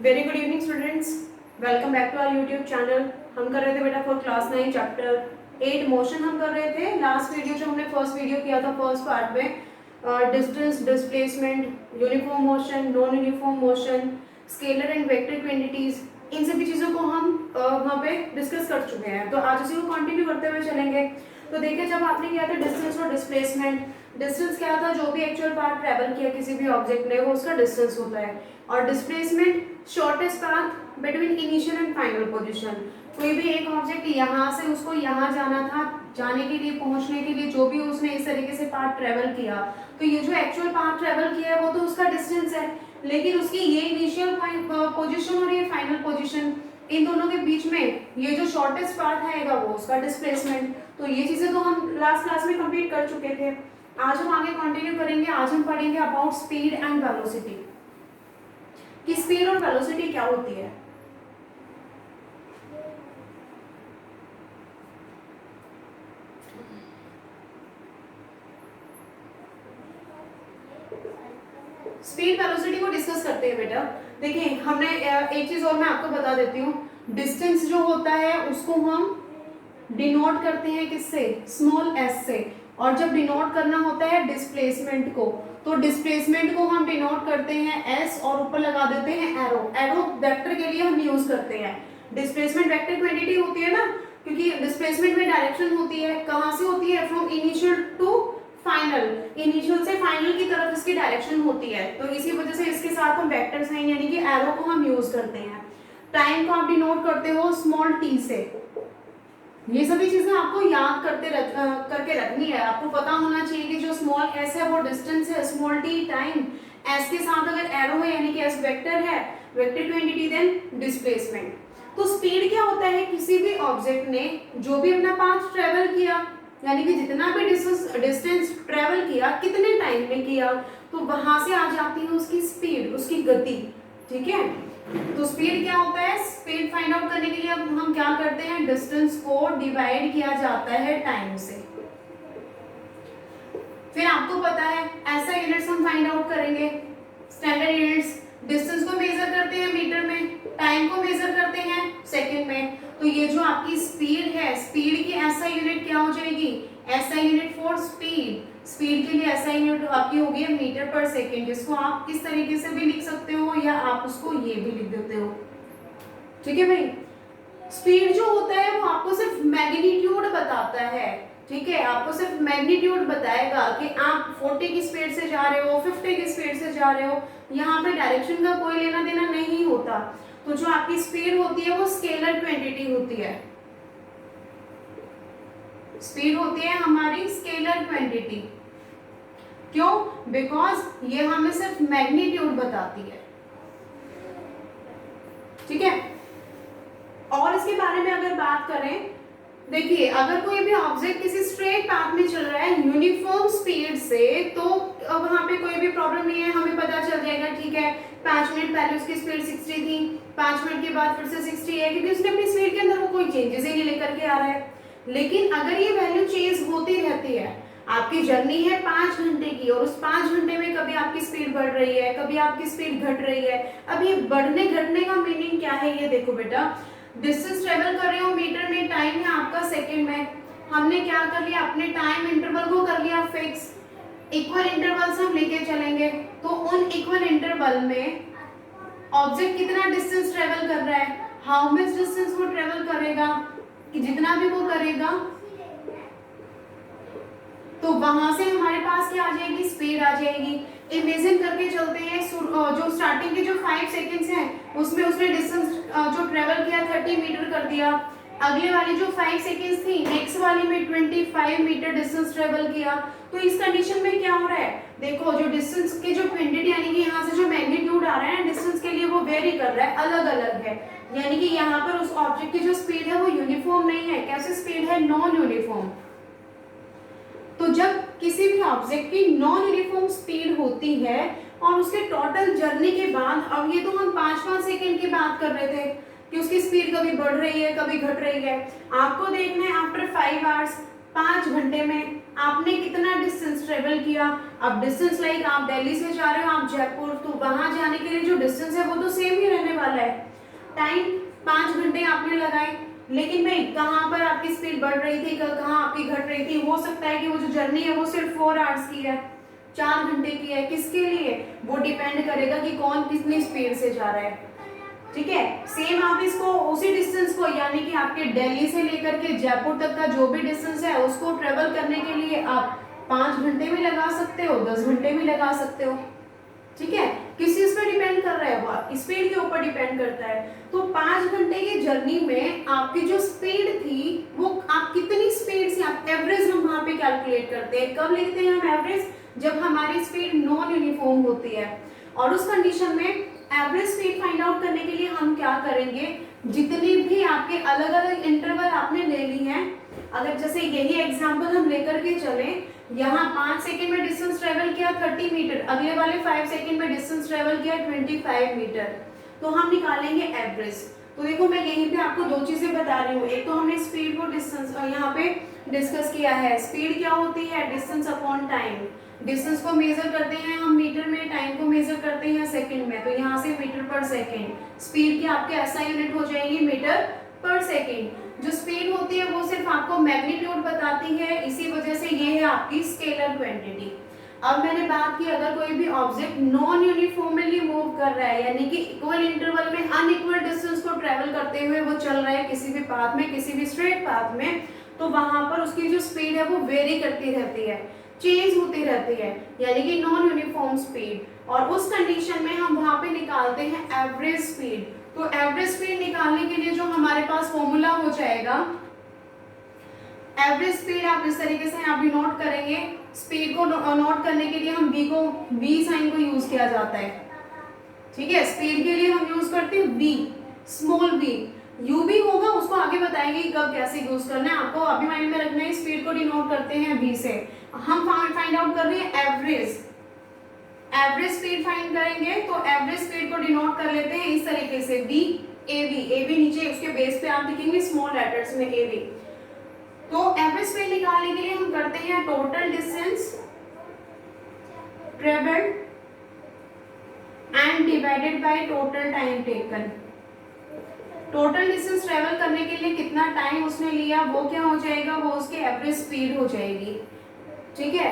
Very good evening students, welcome back to our YouTube channel. हम कर रहे थे बेटा फॉर क्लास 9 चैप्टर 8 मोशन हम कर रहे थे। लास्ट वीडियो जो हमने फर्स्ट वीडियो किया था फर्स्ट पार्ट में distance, displacement, uniform motion, non uniform motion, scalar and vector quantities, इन सभी चीज़ों को हम वहाँ पे डिस्कस कर चुके हैं। तो आज उसी को कंटिन्यू करते हुए चलेंगे। तो देखिए, जब आपने किया था डिस्टेंस और डिस्प्लेसमेंट, डिस्टेंस क्या था? जो भी एक्चुअल पाथ ट्रेवल किया किसी भी ऑब्जेक्ट ने वो उसका डिस्टेंस होता है। और displacement shortest path between initial and final position. कोई भी एक ऑब्जेक्ट यहाँ से उसको यहाँ जाना था, जाने के लिए, पहुंचने के लिए जो भी उसने इस तरीके से पाथ ट्रेवल किया, तो ये जो एक्चुअल पाथ ट्रेवल किया है वो तो उसका डिस्टेंस है, लेकिन उसकी ये इनिशियल पोजीशन और ये फाइनल पोजीशन, इन दोनों के बीच में ये जो शॉर्टेस्ट पाथ आएगा वो उसका डिस्प्लेसमेंट। तो ये चीजें तो हम लास्ट क्लास में कंप्लीट कर चुके थे। आज हम आगे कंटिन्यू करेंगे। आज हम पढ़ेंगे अबाउट स्पीड एंड वेलोसिटी, कि स्पीड और वेलोसिटी क्या होती है। स्पीड वेलोसिटी को डिस्कस करते हैं बेटा। देखिए, हमने एक चीज और मैं आपको बता देती हूँ। डिस्टेंस जो होता है उसको हम डिनोट करते हैं किससे? स्मॉल एस से। और जब डिनोट करना होता है डिस्प्लेसमेंट को, तो डिस्प्लेसमेंट को हम डिनोट करते हैं एस और ऊपर लगा देते हैं एरो। एरो वेक्टर के लिए हम यूज करते हैं। डिस्प्लेसमेंट वेक्टर क्वांटिटी होती है ना, क्योंकि डिस्प्लेसमेंट में डायरेक्शन होती है। कहाँ से होती है? From initial to final. Initial से फाइनल की तरफ इसकी डायरेक्शन होती है, तो इसी वजह से इसके साथ हम वेक्टर साइन यानी कि एरो को हम यूज करते हैं। टाइम को आप डिनोट करते हो स्मॉल टी से। ये सभी चीजें आपको याद करके रखनी है। आपको पता होना चाहिए कि जो स्मॉल एस है वो डिस्टेंस है, स्मॉल टी टाइम, एस के साथ अगर एरो है यानी कि एस वेक्टर है, वेक्टर क्वांटिटी देन डिस्प्लेसमेंट। तो स्पीड क्या होता है? किसी भी ऑब्जेक्ट ने जो भी अपना पाथ ट्रेवल किया, यानी कि जितना भी डिस्टेंस ट्रेवल किया, कितने टाइम में किया, तो वहां से आ जाती है उसकी स्पीड, उसकी गति। ठीक है, तो स्पीड क्या होता है? स्पीड फाइंड आउट करने के लिए अब हम क्या करते हैं? डिस्टेंस को डिवाइड किया जाता है टाइम से। फिर आपको पता है ऐसा यूनिट्स हम फाइंड आउट करेंगे, स्टैंडर्ड यूनिट्स। डिस्टेंस को मेजर करते हैं मीटर में, टाइम को मेजर करते हैं सेकंड में। तो ये जो आपकी स्पीड है, स्पीड की ऐसा यूनिट क्या हो जाएगी? ऐसा यूनिट फॉर स्पीड। स्पीड के लिए ऐसा यूनिट आपकी होगी मीटर पर सेकंड, जिसको आप इस तरीके से भी लिख सकते हो या आप उसको ये भी लिख देते हो। ठीक है भाई, स्पीड जो होता है वो आपको सिर्फ मैग्नीट्यूड बताता है। ठीक है, आपको सिर्फ मैग्नीट्यूड बताएगा कि आप 40 की स्पीड से जा रहे हो, 50 की स्पीड से जा रहे हो। यहाँ पे डायरेक्शन का कोई लेना देना नहीं होता। तो जो आपकी स्पीड होती है वो स्केलर क्वांटिटी होती है। स्पीड होती है हमारी स्केलर क्वांटिटी। क्यों? बिकॉज ये हमें सिर्फ मैग्नीट्यूड बताती है। ठीक है, और इसके बारे में अगर बात करें, देखिए अगर कोई भी ऑब्जेक्ट किसी स्ट्रेट पाथ में चल रहा है यूनिफॉर्म स्पीड से, तो वहां पे कोई भी प्रॉब्लम नहीं है, हमें पता चल जाएगा। ठीक है, 5 मिनट पहले उसकी स्पीड 60 थी, 5 मिनट के बाद फिर से 60 है, क्योंकि उसने अपनी स्पीड के अंदर वो कोई चेंजेस ही नहीं लेकर के आ रहा है। लेकिन अगर ये वैल्यू चेंज होती रहती है, आपकी जर्नी है 5 घंटे की, और उस 5 घंटे में कभी आपकी स्पीड बढ़ रही है, कभी आपकी स्पीड घट रही है। अब ये बढ़ने घटने का मीनिंग क्या है? ये देखो बेटा, डिस्टेंस ट्रेवल कर रहे हो मीटर में, टाइम है आपका सेकंड में। हमने क्या कर लिया? अपने टाइम इंटरवल को कर लिया फिक्स। इक्वल इंटरवल्स हम लेके चलेंगे, तो उन इक्वल इंटरवल में ऑब्जेक्ट कितना डिस्टेंस ट्रेवल कर रहा है, हाउ मच डिस्टेंस वो ट्रेवल करेगा, कि जितना भी वो करेगा, तो वहां से हमारे पास क्या आ जाएगी? स्पीड आ जाएगी। इमेजिन करके चलते हैं, जो स्टार्टिंग के जो 5 सेकंड्स हैं उसमें उसने डिस्टेंस जो ट्रेवल किया 30 मीटर कर दिया। अगले वाली जो 5 सेकंड्स थी, नेक्स्ट वाली में 25 मीटर डिस्टेंस ट्रेवल किया। तो इस कंडीशन में क्या हो रहा है? देखो, जो डिस्टेंस के जो क्वांटिटी यानी कि यहाँ से जो मैग्नीट्यूड आ रहा है डिस्टेंस के लिए, वो वेरी कर रहा है, अलग अलग है। यानी कि यहाँ पर उस ऑब्जेक्ट की जो स्पीड है वो यूनिफॉर्म नहीं है। कैसी स्पीड है? Non uniform. तो जब किसी भी ऑब्जेक्ट की नॉन यूनिफॉर्म स्पीड होती है और उसके टोटल जर्नी के बाद, अब ये तो हम 5-5 सेकंड की बात कर रहे थे कि उसकी स्पीड कभी बढ़ रही है कभी घट रही है। आपको देखना है आफ्टर 5 आवर्स, 5 घंटे में आपने कितना डिस्टेंस ट्रेवल किया। अब डिस्टेंस लाइक आप दिल्ली से जा रहे हो आप जयपुर, तो वहां जाने के लिए जो डिस्टेंस है वो तो सेम ही रहने वाला है। टाइम 5 घंटे आपने लगाए, लेकिन भाई कहाँ पर आपकी स्पीड बढ़ रही थी, कहाँ आपकी घट रही थी, हो सकता है कि वो जो जर्नी है वो सिर्फ 4 आवर्स की है, 4 घंटे की है, किसके लिए, वो डिपेंड करेगा कि कौन कितनी स्पीड से जा रहा है। ठीक है, सेम आप इसको उसी डिस्टेंस को, यानी कि आपके दिल्ली से लेकर के जयपुर तक का जो भी डिस्टेंस है उसको ट्रेवल करने के लिए आप 5 घंटे भी लगा सकते हो, 10 घंटे भी लगा सकते हो। ठीक है, किस चीज पे डिपेंड कर रहा है, वो स्पीड के ऊपर डिपेंड करता है। तो 5 घंटे की जर्नी में आपकी जो स्पीड थी वो आप कितनी स्पीड से, आप एवरेज हम वहां पे कैलकुलेट करते हैं। कब लिखते हैं हम एवरेज, जब हमारी स्पीड नॉन यूनिफॉर्म होती है। और उस कंडीशन में एवरेज स्पीड फाइंड आउट करने के लिए हम क्या करेंगे, जितनी भी आपके अलग अलग इंटरवल आपने ले ली हैं, अगर जैसे यही एग्जांपल हम लेकर के चले, यहाँ 5 सेकंड में डिस्टेंस ट्रेवल किया 30 मीटर, अगले वाले 5 सेकंड में डिस्टेंस ट्रेवल किया 25 मीटर, तो हम निकालेंगे एवरेज। तो देखो मैं यहीं पे आपको दो चीजें बता रही हूँ, एक तो हमने स्पीड को डिस्टेंस यहाँ पे डिस्कस किया है। स्पीड क्या होती है, डिस्टेंस अपॉन टाइम। डिस्टेंस को मेजर करते हैं हम मीटर में, टाइम को मेजर करते हैं सेकंड में, तो यहाँ से मीटर पर सेकंड। स्पीड की आपके ऐसा यूनिट हो जाएगी मीटर पर सेकंड। जो स्पीड होती है वो सिर्फ आपको मैग्नीट्यूड बताती है, इसी वजह से ये है आपकी स्केलर क्वांटिटी। अब मैंने बात की, अगर कोई भी ऑब्जेक्ट नॉन यूनिफॉर्मली मूव कर रहा है, यानी कि इक्वल इंटरवल में अनइक्वल डिस्टेंस को ट्रेवल करते हुए वो चल रहा है किसी भी पाथ में, किसी भी स्ट्रेट पाथ में, तो वहां पर उसकी जो स्पीड है वो वेरी करती रहती है, चेंज होती रहती है, यानी कि नॉन यूनिफॉर्म स्पीड। और उस कंडीशन में हम वहां पे निकालते हैं एवरेज स्पीड। तो एवरेज स्पीड निकालने के लिए जो हमारे पास फॉर्मूला हो जाएगा, एवरेज स्पीड आप इस तरीके से आप भी नोट करेंगे। स्पीड को नोट करने के लिए हम v साइन को यूज किया जाता है। ठीक है, स्पीड के लिए हम यूज करते हैं v, स्मॉल v। u भी होगा, उसको आगे बताएंगे कब कैसे यूज करना है, आपको अभी माइंड में रखना है। स्पीड को डिनोट करते हैं v से। हम फाइंड आउट कर रहे हैं एवरेज, एवरेज स्पीड फाइंड करेंगे, तो एवरेज स्पीड को डिनोट कर लेते हैं इस तरीके से v av नीचे उसके बेस पे आप लिखेंगे स्मॉल लेटर्स में av। तो एवरेज स्पीड निकालने के लिए हम करते हैं total distance travelled and divided by total time taken. Total distance travel करने के लिए कितना टाइम उसने लिया वो क्या हो जाएगा, वो उसकी एवरेज स्पीड हो जाएगी। ठीक है,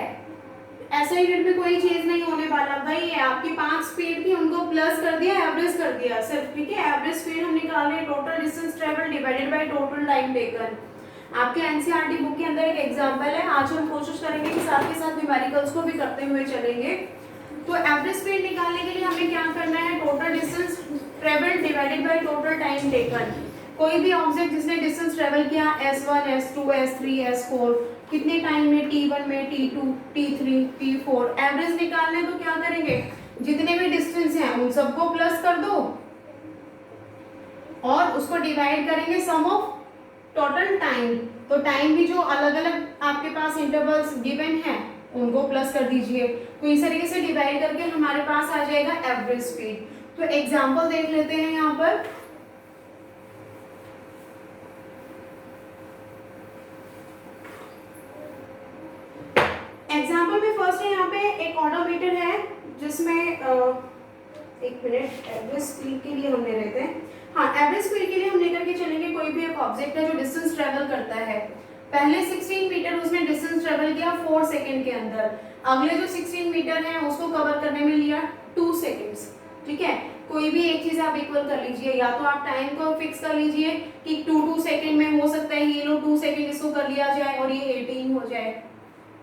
ऐसा यूनिट में कोई चेंज नहीं होने वाला भाई, आपकी 5 स्पीड थी उनको प्लस कर दिया, एवरेज कर दिया सिर्फ। ठीक है, एवरेज स्पीड हम निकाल रहे हैं total distance travel divided by total time taken. आपके एनसीईआरटी बुक के अंदर एक एग्जांपल है, आज हम कोशिश करेंगे कि साथ के साथ न्यूमेरिकल्स को भी करते हुए चलेंगे। तो एवरेज स्पीड निकालने के लिए हमें क्या करना है, total distance travelled divided by total time taken. कोई भी ऑब्जेक्ट जिसने डिस्टेंस ट्रेवल किया s1 s2 s3 s4, कितने टाइम में, t1 में, t2 t3 t4, एवरेज निकालने तो क्या करेंगे, जितने भी डिस्टेंस हैं उन सबको प्लस कर दो और उसको डिवाइड करेंगे सम ऑफ टोटल टाइम। तो टाइम भी जो अलग अलग आपके पास इंटरवल्स गिवन हैं उनको प्लस कर दीजिए। तो इस तरीके से डिवाइड करके हमारे पास आ जाएगा एवरेज स्पीड। तो एग्जांपल देख लेते हैं यहाँ पर। एग्जांपल में फर्स्ट है यहाँ पे एक ऑडोमीटर है जिसमें एक मिनट, एवरेज स्पीड के लिए हम ले रहे थे। हाँ, एवरेज स्पीड के लिए हम लेकर के चलेंगे कोई भी एक ऑब्जेक्ट है जो डिस्टेंस ट्रेवल करता है। पहले 16 मीटर उसने डिस्टेंस ट्रेवल किया 4 सेकंड के अंदर, अगले जो 16 मीटर है उसको कवर करने में लिया 2 सेकंड्स। ठीक है, कोई भी एक चीज आप इक्वल कर लीजिए, या तो आप टाइम को फिक्स कर लीजिए कि 2 सेकंड में हो सकता है ये लो 2 सेकंड इसको कर लिया जाए और ये 18 हो जाए।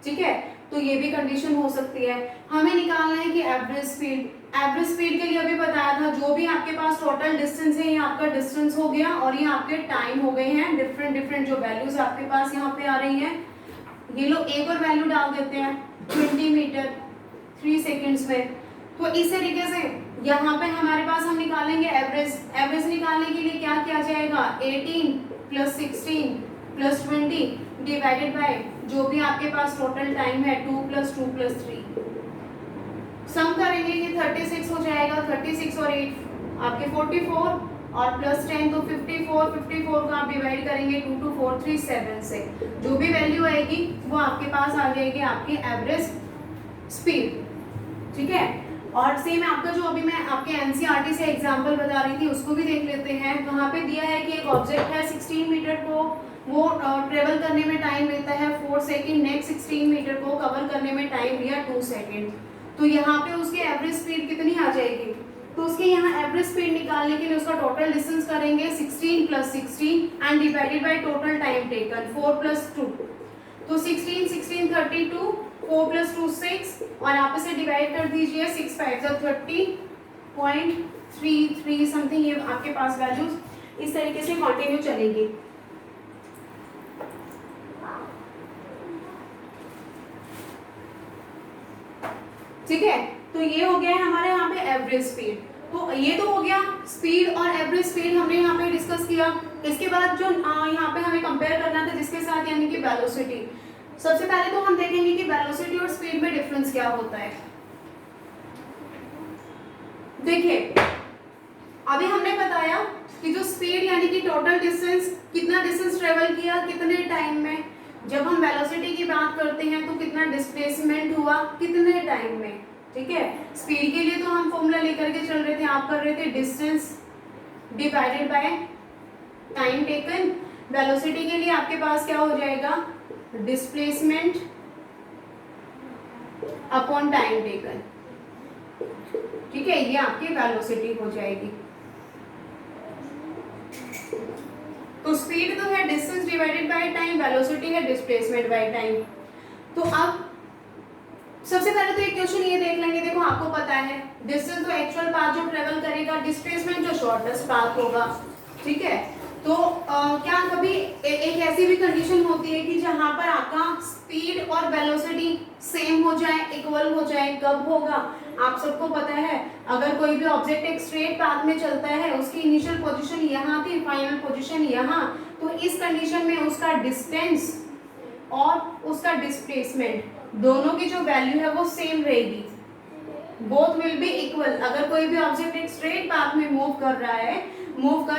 ठीक है, तो ये भी कंडीशन हो सकती है। हमें निकालना है कि एवरेज स्पीड, एवरेज स्पीड के लिए अभी बताया था जो भी आपके पास टोटल डिस्टेंस है ये आपका डिस्टेंस हो गया और ये आपके टाइम हो गए हैं। डिफरेंट जो वैल्यूज आपके पास यहाँ पे आ रही हैं, ये लोग एक और वैल्यू डाल देते हैं 20 मीटर 3 सेकेंड्स में। तो इस तरीके से यहाँ पे हमारे पास हम निकालेंगे एवरेज। एवरेज निकालने के लिए क्या किया जाएगा, 18 + 16 + 20 डिवाइडेड बाय जो भी आपके पास टोटल टाइम है 2 + 2 + 3। सम करेंगे ये 36 हो जाएगा, 36 और 8 आपके 44 और +10 तो 54 को आप डिवाइड करेंगे 2 2 4 3 7 से, जो भी वैल्यू आएगी वो आपके पास आ जाएगी आपकी एवरेज स्पीड, ठीक है। और सेम आपका जो अभी मैं आपके एनसीईआरटी से एग्जांपल बता रही थी उसको भी देख लेते हैं। वहाँ पे दिया है कि एक ऑब्जेक्ट है 16 मीटर को वो ट्रेवल करने में टाइम लेता है 4 सेकेंड, नेक्स्ट 16 मीटर को कवर करने में टाइम लिया 2 सेकेंड। तो यहाँ पे उसकी एवरेज स्पीड कितनी आ जाएगी? तो उसके यहाँ एवरेज स्पीड निकालने के लिए उसका टोटल डिस्टेंस करेंगे 16 + 16 and divided by total time taken 4 + 2। तो 16 16 32, 4 + 2 6 और आप इसे डिवाइड कर दीजिए 6 5 30.33 समथिंग, ये आपके पास वैल्यूज इस तरीके से कंटिन्यू चलेंगी। ठीक है, तो ये हो गया है हमारे यहाँ पे एवरेज स्पीड। तो ये तो हो गया स्पीड और एवरेज स्पीड हमने यहाँ पे डिस्कस किया। इसके बाद जो यहाँ पे हमें कंपेयर करना था जिसके साथ, यानी कि वेलोसिटी। सबसे पहले तो हम देखेंगे कि वेलोसिटी और स्पीड में डिफरेंस क्या होता है। देखिए, अभी हमने बताया कि जो स्पीड यानी कि टोटल डिस्टेंस, कितना डिस्टेंस ट्रेवल किया कितने टाइम में। जब हम वेलोसिटी की बात करते हैं तो कितना डिस्प्लेसमेंट हुआ कितने टाइम में। ठीक है, स्पीड के लिए तो हम फॉर्मूला लेकर के चल रहे थे, आप कर रहे थे distance divided by time taken. Velocity के लिए आपके पास क्या हो जाएगा, डिस्प्लेसमेंट अपॉन टाइम टेकन। ठीक है, ये आपकी वेलोसिटी हो जाएगी। तो स्पीड तो है distance divided by time, velocity है डिस्प्लेसमेंट बाय टाइम। तो अब सबसे पहले तो एक क्वेश्चन ये देख लेंगे। देखो, आपको पता है डिस्टेंस तो एक्चुअल पाथ जो ट्रेवल करेगा, डिस्प्लेसमेंट जो शॉर्टेस्ट पाथ होगा। ठीक है, तो क्या कभी एक ऐसी भी कंडीशन होती है कि जहां पर आपका स्पीड और वेलोसिटी सेम हो जाए, इक्वल हो जाए? कब होगा? आप सबको पता है, अगर कोई भी ऑब्जेक्ट एक स्ट्रेट पाथ में चलता है, उसकी इनिशियल पोजीशन यहाँ थी, फाइनल पोजीशन यहाँ, तो इस कंडीशन में उसका डिस्टेंस और उसका डिस्प्लेसमेंट दोनों की जो वैल्यू है वो सेम रहेगी, बोथ विल बी इक्वल। अगर कोई भी ऑब्जेक्ट एक स्ट्रेट पाथ में मूव कर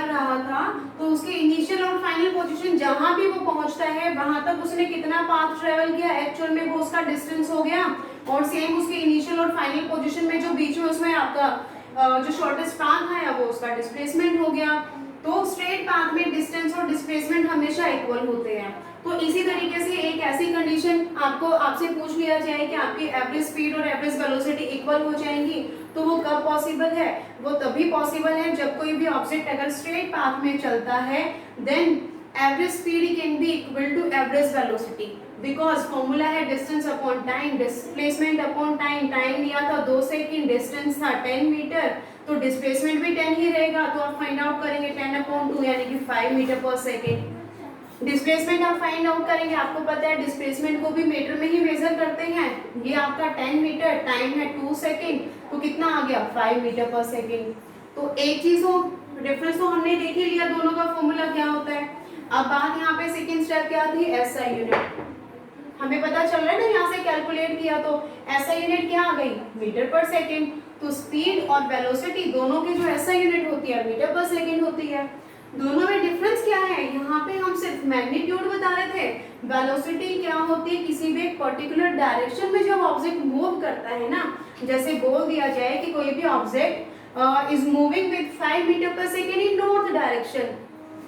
रहा था, तो उसके इनिशियल और फाइनल पोजीशन जहां भी वो पहुंचता है वहां तक उसने कितना पाथ ट्रेवल किया, एक्चुअल में वो उसका डिस्टेंस हो गया। और सेम उसके इनिशियल और फाइनल पोजीशन में जो बीच में उसमें आपका जो शॉर्टेस्ट पाथ आया वो उसका डिस्प्लेसमेंट हो गया। तो स्ट्रेट पाथ में डिस्टेंस और डिस्प्लेसमेंट हमेशा इक्वल होते हैं। तो इसी तरीके से एक ऐसी कंडीशन आपसे पूछ लिया जाए कि आपकी एवरेज स्पीड और एवरेज वेलोसिटी इक्वल हो जाएंगी, तो वो कब पॉसिबल है? वो तभी पॉसिबल है जब कोई भी ऑब्जेक्ट अगर स्ट्रेट पाथ में चलता है, then average speed can be equal to average velocity, because formula है distance upon time, displacement upon time. Time लिया था 2 सेकेंड, डिस्टेंस था 10 मीटर, तो डिस्प्लेसमेंट भी 10 ही रहेगा। तो आप फाइंड आउट करेंगे 10/2 यानी कि 5 मीटर पर सेकेंड। डिस्प्लेसमेंट आप फाइंड आउट करेंगे, आपको पता है डिस्प्लेसमेंट को भी मीटर में ही मेजर करते हैं। ये आपका 10 मीटर, टाइम है 2 सेकेंड, तो कितना आ गया 5 मीटर पर सेकेंड। तो एक चीज हो, डिफरेंस तो हमने देख ही लिया दोनों का फॉर्मूला क्या होता है। अब बात यहाँ पे सेकेंड स्टेप क्या थी, एसआई यूनिट। हमें पता चल रहा है ना, यहाँ से कैलकुलेट किया तो एसआई यूनिट क्या आ गई, मीटर पर सेकेंड। तो स्पीड और वेलोसिटी दोनों की जो एसआई यूनिट होती है मीटर पर सेकेंड होती है। दोनों में डिफरेंस क्या है, यहाँ पे हम सिर्फ मैग्नीट्यूड बता रहे थे। वेलोसिटी क्या होती है, किसी भी एक पर्टिकुलर डायरेक्शन में जब ऑब्जेक्ट मूव करता है ना, जैसे बोल दिया जाए कि कोई भी object is moving with 5 metre per second in north direction,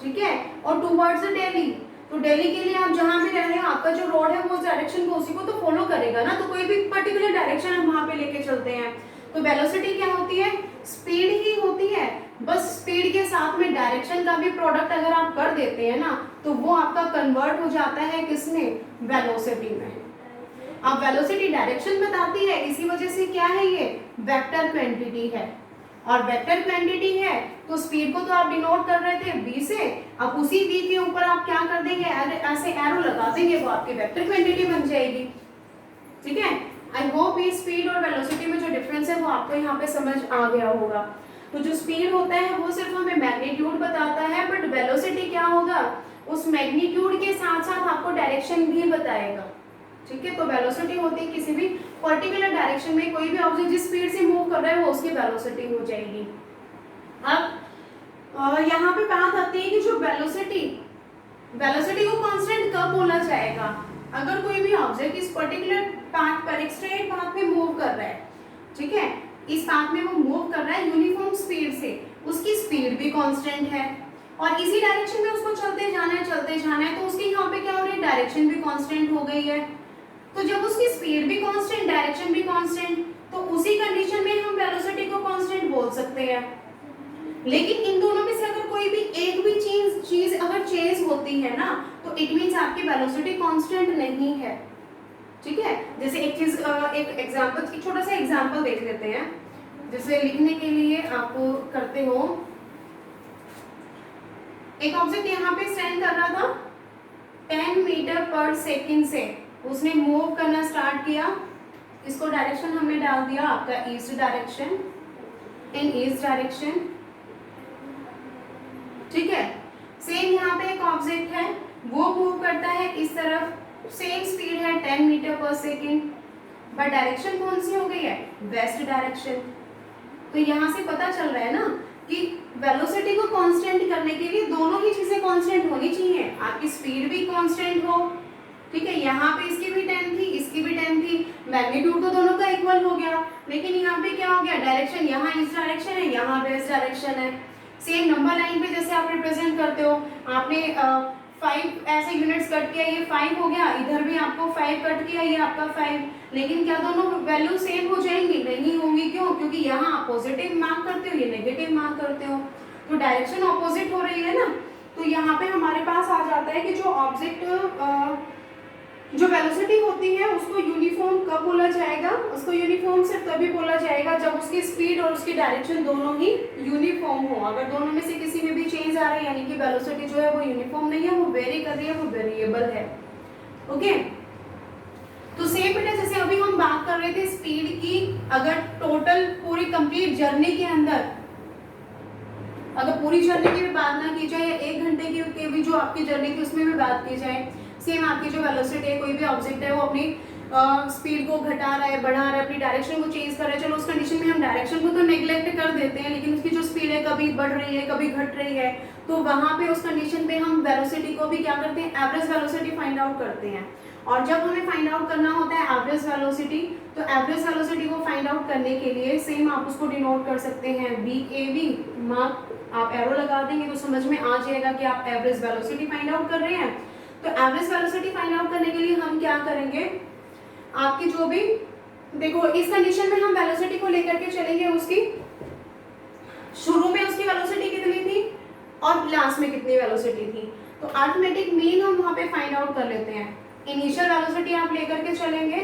ठीक है, और टुवर्ड्स दिल्ली। तो दिल्ली के लिए आप जहाँ भी रह रहे हैं, आपका जो रोड है वो उस डायरेक्शन को उसी को तो फॉलो करेगा ना। तो कोई भी पर्टिकुलर डायरेक्शन हम वहाँ पे लेके चलते हैं। तो वेलोसिटी क्या होती है, स्पीड ही होती है, बस स्पीड के साथ में डायरेक्शन का भी प्रोडक्ट अगर आप कर देते हैं ना, तो वो आपका कन्वर्ट हो जाता है किसमें, वेलोसिटी में। अब वेलोसिटी डायरेक्शन बताती है, इसी वजह से क्या है, ये वेक्टर क्वांटिटी है। और वेक्टर क्वांटिटी है तो स्पीड को तो आप डिनोट कर रहे थे v से, अब उसी v के ऊपर आप क्या कर देंगे, ऐसे एरो लगा देंगे, वो आपकी वेक्टर क्वांटिटी बन जाएगी। ठीक है, आई होप ये स्पीड और वेलोसिटी में जो डिफरेंस है वो आपको यहाँ पे समझ आ गया होगा। तो जो स्पीड होता है वो सिर्फ हमें मैग्नीट्यूड बताता है, बट वेलोसिटी क्या होगा, उस मैग्नीट्यूड के साथ साथ आपको डायरेक्शन भी बताएगा। ठीक है, तो वेलोसिटी होती है किसी भी पर्टिकुलर डायरेक्शन में कोई भी ऑब्जेक्ट जिस स्पीड से मूव कर रहा है वो उसकी वेलोसिटी हो जाएगी। अब यहाँ पे बात आती है कि जो वेलोसिटी को कांस्टेंट कब बोला जाएगा, अगर कोई भी ऑब्जेक्ट इस पर्टिकुलर पाथ पर, एक स्ट्रेट पाथ में मूव कर रहा है, ठीक है, इस पाथ में वो मूव कर रहा है यूनिफॉर्म स्पीड से, उसकी स्पीड भी कांस्टेंट है और इसी डायरेक्शन में उसको चलते जाना है, तो उसकी यहाँ पे क्या हो रही है, डायरेक्शन भी कांस्टेंट हो गई है। तो जब उसकी स्पीड भी कांस्टेंट, डायरेक्शन भी कांस्टेंट, तो उसी कंडीशन में हम वेलोसिटी को कांस्टेंट बोल सकते हैं। लेकिन इन दोनों में से अगर कोई भी एक भी चीज अगर चेंज होती है ना, तो इट मींस आपकी वेलोसिटी कांस्टेंट नहीं है, ठीक है। जैसे एक चीज, एक एग्जांपल, एक छोटा सा एग्जांपल देख लेते हैं, जैसे लिखने के लिए आप करते हो, एक ऑब्जेक्ट यहाँ पे स्टैंड कर रहा था 10 मीटर पर सेकंड से, उसने मूव करना स्टार्ट किया, इसको डायरेक्शन हमने डाल दिया आपका ईस्ट डायरेक्शन, इन ईस्ट डायरेक्शन, ठीक है। सेम यहाँ पे एक ऑब्जेक्ट है, वो मूव करता है इस तरफ, सेम स्पीड है 10 मीटर पर सेकंड, बट डायरेक्शन कौन सी हो गई है, वेस्ट डायरेक्शन। तो यहाँ से पता चल रहा है ना कि वेलोसिटी को कांस्टेंट करने के लिए दोनों ही चीजें कांस्टेंट होनी चाहिए, आपकी स्पीड भी कांस्टेंट हो, ठीक है। यहाँ पे इसकी भी 10 थी, इसकी भी 10 थी, मैग्नीट्यूड तो दोनों का इक्वल हो गया, लेकिन यहाँ पे क्या हो गया, डायरेक्शन यहाँ ईस्ट डायरेक्शन है, यहाँ वेस्ट डायरेक्शन है। सेम नंबर लाइन पे जैसे आप रिप्रेजेंट करते हो, आपने 5 ऐसे यूनिट्स कट किया, ये 5 हो गया, इधर भी आपको 5 कट किया, ये आपका 5, लेकिन क्या दोनों वैल्यू सेम हो जाएंगी, नहीं होंगी। क्यों? क्योंकि यहाँ आप पॉजिटिव मार्क करते हो, ये नेगेटिव मार्क करते हो, तो डायरेक्शन ऑपोजिट हो रही है ना। तो यहाँ पे हमारे पास आ जाता है कि जो ऑब्जेक्ट जो वेलोसिटी होती है उसको यूनिफॉर्म कब बोला जाएगा, उसको यूनिफॉर्म सिर्फ तभी बोला जाएगा जब उसकी स्पीड और उसकी डायरेक्शन दोनों ही यूनिफॉर्म हो। अगर दोनों में से किसी में भी चेंज आ रहा है, यानी कि वेलोसिटी जो है वो यूनिफॉर्म नहीं है, वो वेरी कर रही है, वो वेरिएबल है। ओके, तो सेम बेटा जैसे अभी हम बात कर रहे थे स्पीड की, अगर टोटल पूरी कंप्लीट जर्नी के अंदर अगर पूरी जर्नी की भी बात ना की जाए या 1 घंटे की भी जो आपकी जर्नी थी उसमें भी बात की जाए, सेम आपकी जो वेलोसिटी है, कोई भी ऑब्जेक्ट है वो अपनी स्पीड को घटा रहा है, बढ़ा रहा है, अपनी डायरेक्शन को चेंज कर रहा है, चलो उस कंडीशन में हम डायरेक्शन को तो नेग्लेक्ट कर देते हैं, लेकिन उसकी जो स्पीड है कभी बढ़ रही है कभी घट रही है, तो वहां पे उस कंडीशन पे हम वेलोसिटी को भी क्या करते हैं, एवरेज वेलोसिटी फाइंड आउट करते हैं। और जब हमें फाइंड आउट करना होता है एवरेज वेलोसिटी, तो एवरेज वेलोसिटी को फाइंड आउट करने के लिए सेम आप उसको डिनोट कर सकते हैं VAV, मार्क आप एरो लगा देंगे तो समझ में आ जाएगा कि आप एवरेज वेलोसिटी फाइंड आउट कर रहे हैं। तो एवरेज वेलोसिटी फाइंड आउट करने के लिए हम क्या करेंगे, आपकी जो भी देखो इस कंडीशन में हम वेलोसिटी को लेकर के चलेंगे, उसकी शुरू में उसकी वेलोसिटी कितनी थी और लास्ट में कितनी वेलोसिटी थी, तो अरिथमेटिक मीन हम वहां पे फाइंड आउट कर लेते हैं। इनिशियल वेलोसिटी आप लेकर के चलेंगे,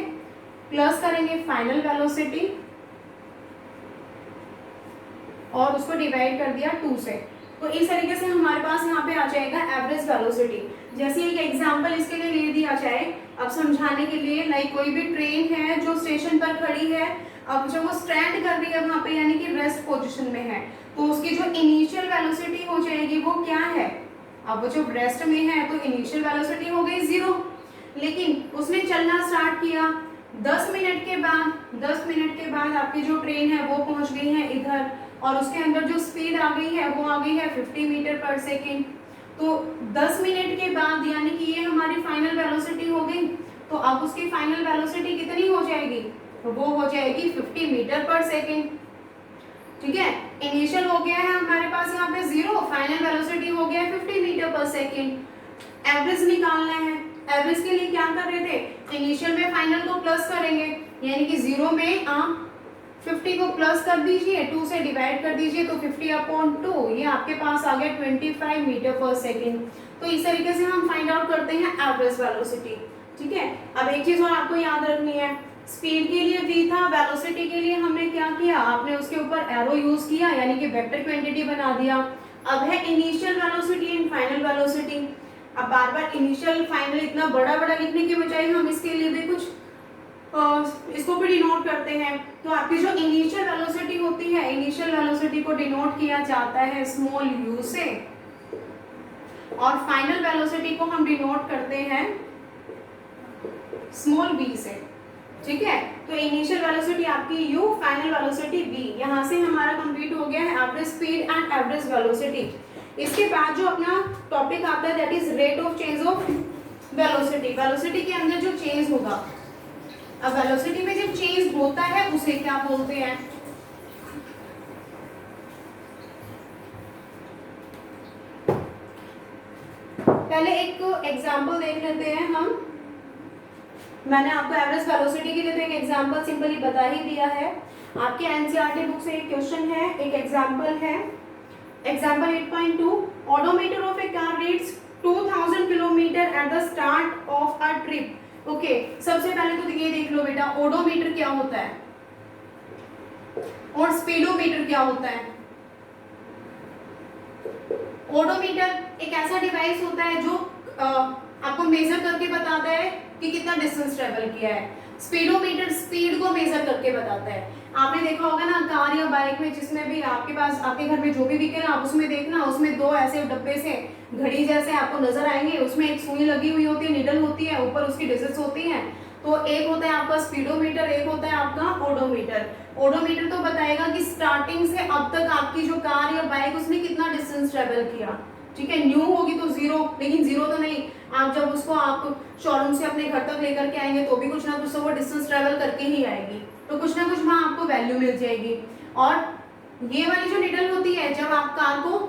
प्लस करेंगे फाइनल वेलोसिटी और उसको डिवाइड कर दिया 2 से, तो इस तरीके से हमारे पास यहाँ पे आ जाएगा एवरेज वेलोसिटी। जैसे एक एग्जांपल इसके लिए ले दिया जाए अब समझाने के लिए, लाइक कोई भी ट्रेन है जो स्टेशन पर खड़ी है, अब जब वो स्टैंड कर रही है वहाँ पे यानी कि रेस्ट पोजीशन में है, तो उसकी जो इनिशियल वेलोसिटी हो जाएगी वो क्या है, अब वो जो रेस्ट में है तो इनिशियल वेलोसिटी हो गई 0, लेकिन उसने चलना स्टार्ट किया 10 मिनट के बाद आपकी जो ट्रेन है वो पहुंच गई है इधर, और उसके अंदर जो स्पीड आ गई है वो आ गई है 50 मीटर पर सेकेंड। तो 10 मिनट के बाद यानी कि ये हमारी फाइनल वेलोसिटी हो गई, तो अब उसकी फाइनल वेलोसिटी कितनी हो जाएगी, वो हो जाएगी 50 मीटर पर सेकेंड, ठीक है। इनिशियल हो गया है हमारे पास यहाँ पे 0, फाइनल वेलोसिटी हो गया है 50 मीटर पर सेकेंड। एवरेज निकालना है, एवरेज के लिए क्या कर रहे थे, इनिशियल में फाइनल को प्लस करेंगे, यानी कि 0 में आप 50 को प्लस कर दीजिए, 2 से डिवाइड कर दीजिए, तो 50/2 ये आपके पास आ गया 25 मीटर पर सेकेंड। तो इस तरीके से हम फाइंड आउट करते हैं एवरेज वेलोसिटी, ठीक है। अब एक चीज और आपको याद रखनी है, स्पीड के लिए v था, वेलोसिटी के लिए हमने क्या किया, आपने उसके ऊपर एरो यूज किया, यानी कि वेक्टर क्वांटिटी बना दिया। अब है initial velocity and final velocity. अब बार बार इनिशियल फाइनल इतना बड़ा बड़ा लिखने के बजाय हम इसके लिए भी कुछ इसको भी डिनोट करते हैं। तो आपकी जो इनिशियल वेलोसिटी होती है, इनिशियल वेलोसिटी को डिनोट किया जाता है स्मॉल u से, और फाइनल वेलोसिटी को हम डिनोट करते हैं स्मॉल v से, ठीक है। तो इनिशियल वेलोसिटी आपकी u, फाइनल वेलोसिटी v। यहाँ से हमारा कंप्लीट हो गया है average speed and average velocity. इसके बाद जो अपना टॉपिक आता है that is rate of change of velocity. Velocity के अंदर जो चेंज होगा, अब वेलोसिटी में जब चेंज होता है उसे क्या बोलते हैं? पहले एक एग्जांपल देख लेते हैं हम। मैंने आपको एवरेज वेलोसिटी के लिए तो एक एग्जांपल सिंपली बता ही दिया है। आपके एनसीईआरटी बुक से एक क्वेश्चन है, एक एग्जांपल है। Example 8.2 odometer of A car reads 2000 kilometre at the start of a trip. Okay, सबसे पहले तो ये देख लो बेटा, ओडोमीटर क्या होता है और स्पीडोमीटर क्या होता है। ओडोमीटर एक ऐसा डिवाइस होता है जो आपको मेजर करके बताता है कि कितना डिस्टेंस ट्रेवल किया है। स्पीडोमीटर स्पीड को मेजर करके बताता है। आपने देखा होगा ना कार या बाइक में, जिसमें भी आपके पास, आपके घर में जो भी व्हीकल है आप उसमें देखना, उसमें दो ऐसे डब्बे से घड़ी जैसे आपको नजर आएंगे, उसमें एक सुई लगी हुई होती है, निडल होती है, ऊपर उसकी डिजिट्स होती हैं। तो एक होता है आपका स्पीडोमीटर, एक होता है आपका ओडोमीटर। ओडोमीटर तो बताएगा कि स्टार्टिंग से अब तक आपकी जो कार या बाइक उसने कितना डिस्टेंस ट्रेवल किया। ठीक है, न्यू होगी तो जीरो, लेकिन जीरो तो नहीं, आप जब उसको आप शोरूम से अपने घर तक लेकर के आएंगे तो भी कुछ ना कुछ तो वो डिस्टेंस ट्रेवल करके ही आएगी, तो कुछ ना कुछ वहाँ आपको वैल्यू मिल जाएगी। और ये वाली जो निडल होती है, जब आप कार को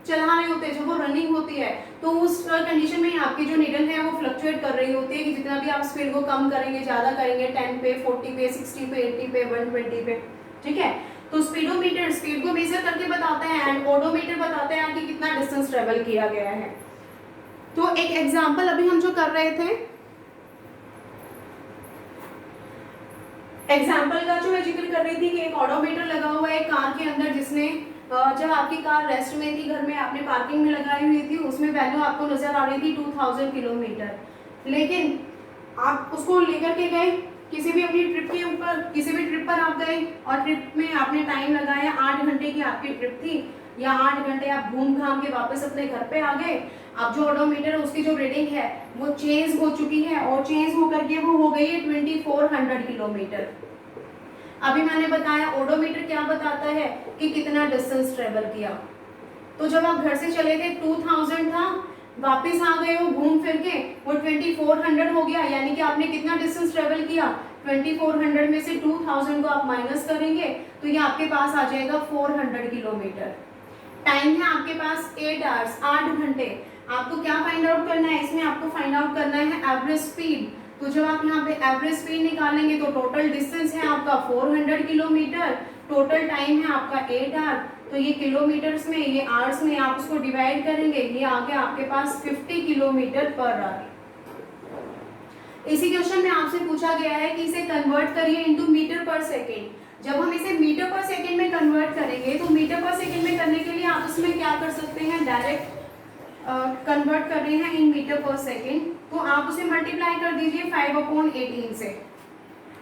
चला रहे होते हैं, जब वो रनिंग होती है, तो उस कंडीशन में आपकी जो निडल है वो फ्लक्चुएट कर रही होती है कि जितना भी आप स्पीड को कम करेंगे, ज़्यादा करेंगे, 10 पे, 40 पे, 60 पे, 80 पे, 120 पे। ठीक है, तो स्पीडोमीटर स्पीड को मेजर करके बताता है एंड ओडोमीटर बताता है कि कितना डिस्टेंस ट्रेवल किया गया है। तो एक एग्जांपल अभी हम जो कर रहे थे, एग्जांपल का जो मैं जिक्र कर रही थी कि एक ओडोमीटर लगा हुआ है कार के अंदर, जिसने जब आपकी कार रेस्ट में थी, घर में आपने पार्किंग में लगाई हुई थी, उसमें वैल्यू आपको नजर आ रही थी 2000 किलोमीटर। लेकिन आप उसको लेकर के गए किसी भी अपनी ट्रिप के ऊपर, किसी भी ट्रिप पर आप गए और ट्रिप में आपने टाइम लगाया, 8 घंटे की आपकी ट्रिप थी, या 8 घंटे आप घूम घाम के वापस अपने घर पे आ गए। अब जो ओडोमीटर है उसकी जो रीडिंग है वो चेंज हो चुकी है, और चेंज होकर के वो हो गई है 2400 किलोमीटर। अभी मैंने बताया ओडोमीटर क्या बताता है कि कितना डिस्टेंस ट्रेवल किया। तो जब आप घर से चले थे 2000 था, वापस आ गए हो घूम फिर के, वो 2400 हो गया, यानी कि आपने कितना डिस्टेंस ट्रेवल किया। 2400 में से 2000 को आप माइनस करेंगे तो ये आपके पास आ जाएगा 400 किलोमीटर। टाइम है आपके पास 8 आवर्स, 8 घंटे। आपको क्या फाइंड आउट करना है इसमें? आपको फाइंड आउट करना है एवरेज स्पीड। तो जब आप यहाँ पे एवरेज स्पीड निकालेंगे तो टोटल डिस्टेंस है आपका 400 किलोमीटर, टोटल टाइम है आपका 8 आवर। तो ये किलोमीटर्स में, ये आवर्स में आप उसको डिवाइड करेंगे, ये आ गया आपके पास 50 किलोमीटर पर आवर। इसी क्वेश्चन में आपसे पूछा गया है कि इसे कन्वर्ट करिए इनटू मीटर पर सेकेंड। जब हम इसे मीटर पर सेकेंड में कन्वर्ट करेंगे तो मीटर पर सेकेंड में करने के लिए आप इसमें क्या कर सकते हैं, डायरेक्ट कन्वर्ट कर रहे हैं इन मीटर पर सेकेंड, तो आप उसे मल्टीप्लाई कर दीजिए 5/18 से।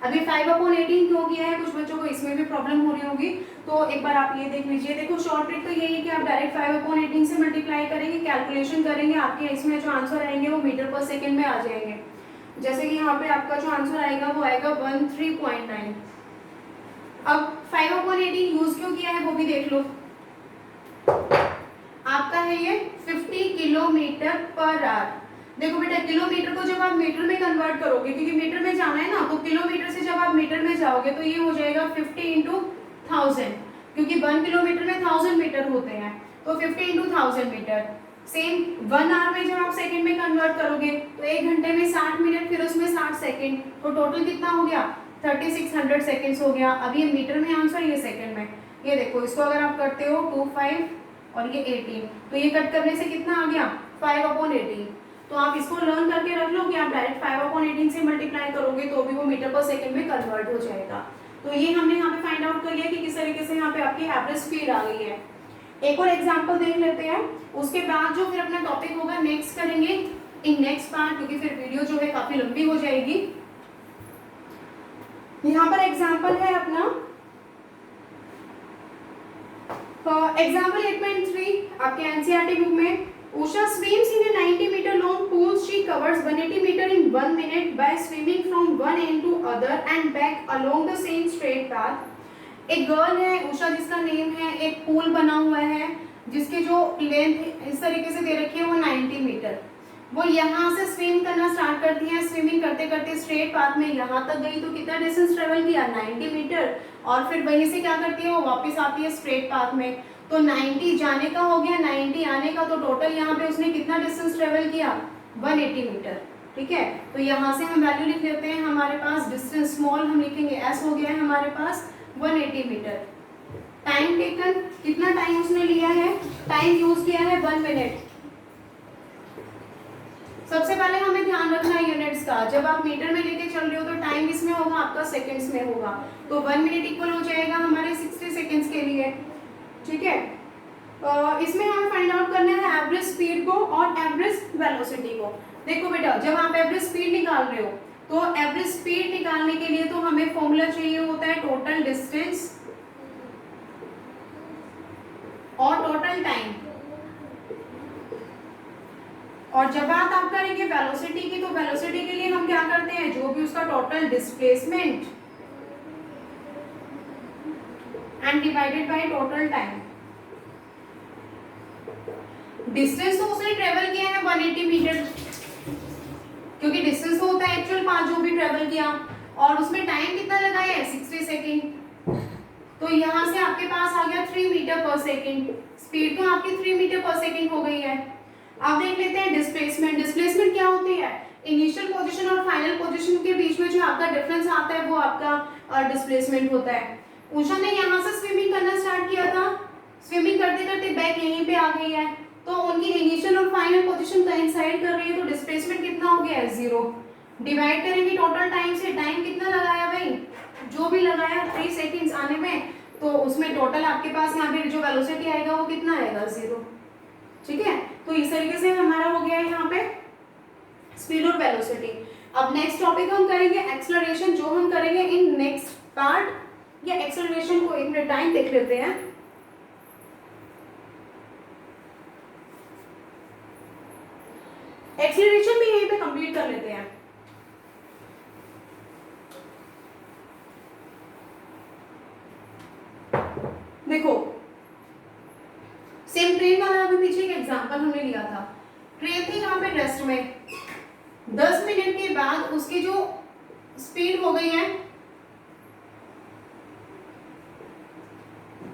अभी 5/18 क्यों किया है, कुछ बच्चों को इसमें भी प्रॉब्लम हो रही होगी, तो एक बार आप ये देख लीजिए। देखो शॉर्ट ट्रिक तो यही है कि आप डायरेक्ट 5/18 से मल्टीप्लाई करेंगे, कैलकुलेशन करेंगे, आपके इसमें जो आंसर आएंगे वो मीटर पर सेकेंड में आ जाएंगे। जैसे कि यहाँ पे आपका जो आंसर आएगा वो आएगा 13.9। अब 5/18 यूज क्यों किया है वो भी देख लो। आपका है ये 50 किलोमीटर पर आवर। देखो बेटा, किलोमीटर को जब आप मीटर में कन्वर्ट करोगे, क्योंकि मीटर में जाना है ना, तो किलोमीटर से जब आप मीटर में जाओगे तो ये हो जाएगा 50 इंटू 1000, क्योंकि 1 किलोमीटर में 1000 मीटर होते हैं, तो 50 इंटू 1000 मीटर। सेम 1 आवर में जब आप सेकंड में कन्वर्ट करोगे तो 1 घंटे में 60 मिनट, फिर उसमें 60 सेकंड, तो टोटल कितना हो गया 3600 सेकेंड्स हो गया। अब ये मीटर में आंसर, ये सेकंड में। ये देखो, इसको अगर आप करते हो 25 और ये 18, तो ये कट करने से कितना आ गया 5/18। तो आप इसको लर्न करके रख लो कि आप डायरेक्ट 5/18 से मल्टीप्लाई करोगे तो भी वो मीटर पर सेकंड में कन्वर्ट हो जाएगा। तो ये हमने यहाँ पे फाइंड आउट कर लिया कि किस तरीके से यहाँ पे आपकी एवरेज स्पीड आ गई है। एक और एग्जांपल देख लेते हैं, उसके बाद जो फिर अपना टॉपिक होगा नेक्स्ट करेंगे इन नेक्स्ट पार्ट, क्योंकि फिर वीडियो जो है काफी लंबी हो जाएगी। यहाँ पर एग्जांपल है अपना एग्जाम्पल 8.3 आपके एनसीईआरटी बुक में। Usha swims in a 90 meter long pool. She covers 180 meter in 1 minute by swimming from one end to other and back along the same straight path. एक गर्ल है उषा जिसका name है, एक pool बना हुआ है जिसके जो लेंथ इस तरीके से दे रखी है वो 90 मीटर। वो यहाँ से स्विम करना स्टार्ट करती है, स्विमिंग करते करते स्ट्रेट पाथ में यहाँ तक गई तो कितना डिस्टेंस ट्रेवल किया 90 मीटर, और फिर वहीं से क्या करती है वो वापस आती है स्ट्रेट पाथ में, तो 90 जाने का हो गया, 90 आने का, तो टोटल यहाँ पे उसने कितना डिस्टेंस ट्रेवल किया 180 मीटर। ठीक है, तो यहाँ से हम वैल्यू लिख लेते हैं, हमारे पास डिस्टेंस स्मॉल हम लिखेंगे एस हो गया है हमारे पास 180 मीटर। टाइम टेकन, कितना टाइम उसने लिया है, टाइम यूज किया है 1 मिनट। सबसे पहले हमें ध्यान रखना है यूनिट्स का, जब आप मीटर में लेके चल रहे हो तो टाइम किसमें होगा आपका सेकंड्स में होगा, तो 1 मिनट इक्वल हो जाएगा हमारे 60 सेकंड्स के लिए। ठीक है, इसमें हमें फाइंड आउट करना है एवरेज स्पीड को और एवरेज वेलोसिटी को। देखो बेटा, जब आप एवरेज स्पीड निकाल रहे हो तो एवरेज स्पीड निकालने के लिए तो हमें फॉर्मूला चाहिए होता है टोटल डिस्टेंस और टोटल टाइम, और जब बात आप करेंगे वेलोसिटी की तो वेलोसिटी के लिए हम क्या करते हैं, जो भी उसका total displacement and divided by total time. Distance तो उसने ट्रेवल किया है 180 मीटर, क्योंकि डिस्टेंस तो होता है एक्चुअल पाथ जो भी ट्रेवल किया, और उसमें टाइम कितना लगाया है 60 सेकेंड, तो यहाँ से आपके पास आ गया 3 मीटर पर सेकेंड। स्पीड तो आपकी 3 मीटर पर सेकेंड हो गई है। अब देख लेते हैं डिस्प्लेसमेंट। डिस्प्लेसमेंट क्या होती है, इनिशियल पोजीशन और फाइनल पोजीशन के बीच में जो आपका डिफरेंस आता है वो आपका डिस्प्लेसमेंट होता है। उषा ने यहाँ से स्विमिंग करना स्टार्ट किया था, स्विमिंग करते करते बैक यहीं पे आ गई है, तो उनकी इनिशियल और फाइनल पोजीशन कोइंसाइड कर रही है, तो डिस्प्लेसमेंट कितना हो गया है 0। डिवाइड करेंगे टोटल टाइम से, टाइम कितना लगाया भाई, जो भी लगाया 3 सेकेंड्स आने में, तो उसमें टोटल आपके पास यहाँ पे जो वेलोसिटी आएगा वो कितना आएगा 0। ठीक है, तो इस तरीके से हमारा हो गया है यहाँ पे स्पीड और वेलोसिटी। अब नेक्स्ट टॉपिक हम करेंगे एक्सेलरेशन, जो हम करेंगे इन नेक्स्ट पार्ट। या एक्सेलरेशन को एक मिनट टाइम देख लेते हैं। एक्सेलरेशन भी यहीं पे कंप्लीट कर लेते हैं। देखो सेम ट्रेन वाला अभी पीछे एक एग्जांपल हमने लिया था, ट्रेन थी यहाँ पे रेस्ट में, 10 मिनट के बाद उसकी जो स्पीड हो गई है,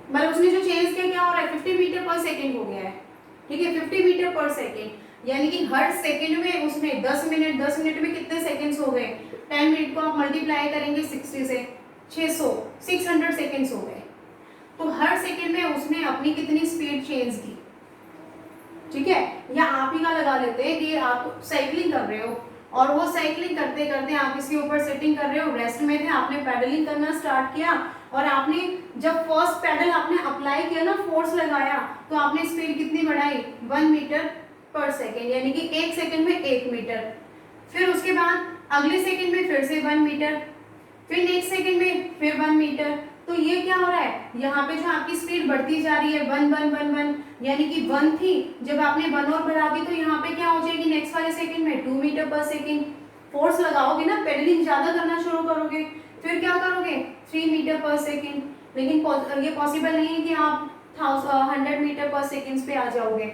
मतलब उसने जो चेंज किया क्या हो रहा है 50 मीटर पर सेकेंड हो गया है। ठीक है, 50 मीटर पर सेकेंड, यानी कि हर सेकेंड में उसमें 10 मिनट में कितने सेकेंड्स हो गए, 10 मिनट को आप मल्टीप्लाई करेंगे 60 से, 600 सेकेंड्स हो गए। तो हर सेकेंड में उसने अपनी कितनी स्पीड चेंज की। ठीक है, या आप ही का लगा लेते हैं कि आप साइकिलिंग कर रहे हो और वो साइकिलिंग करते करते आप इसके ऊपर सिटिंग कर रहे हो, रेस्ट में थे, आपने पैडलिंग करना स्टार्ट किया, और आपने जब फर्स्ट पैडल आपने अप्लाई किया ना, फोर्स लगाया, तो आपने स्पीड कितनी बढ़ाई 1 मीटर पर सेकेंड, यानी कि 1 सेकेंड में 1 मीटर। फिर उसके बाद अगले सेकेंड में फिर से 1 मीटर, फिर नेक्स्ट सेकेंड में फिर 1 मीटर। तो ये क्या हो रहा है, यहाँ पे जो आपकी स्पीड बढ़ती जा रही है 1 1 1 1, यानी कि 1 थी, जब आपने 1 और बढ़ा दी तो यहाँ पे क्या हो जाएगी नेक्स्ट वाले सेकंड में 2 मीटर पर सेकंड। फोर्स लगाओगे ना, पेडलिंग ज्यादा करना शुरू करोगे, फिर क्या करोगे 3 मीटर पर सेकंड। लेकिन ये पॉसिबल नहीं है कि आप 100 मीटर पर सेकंड पे आ जाओगे।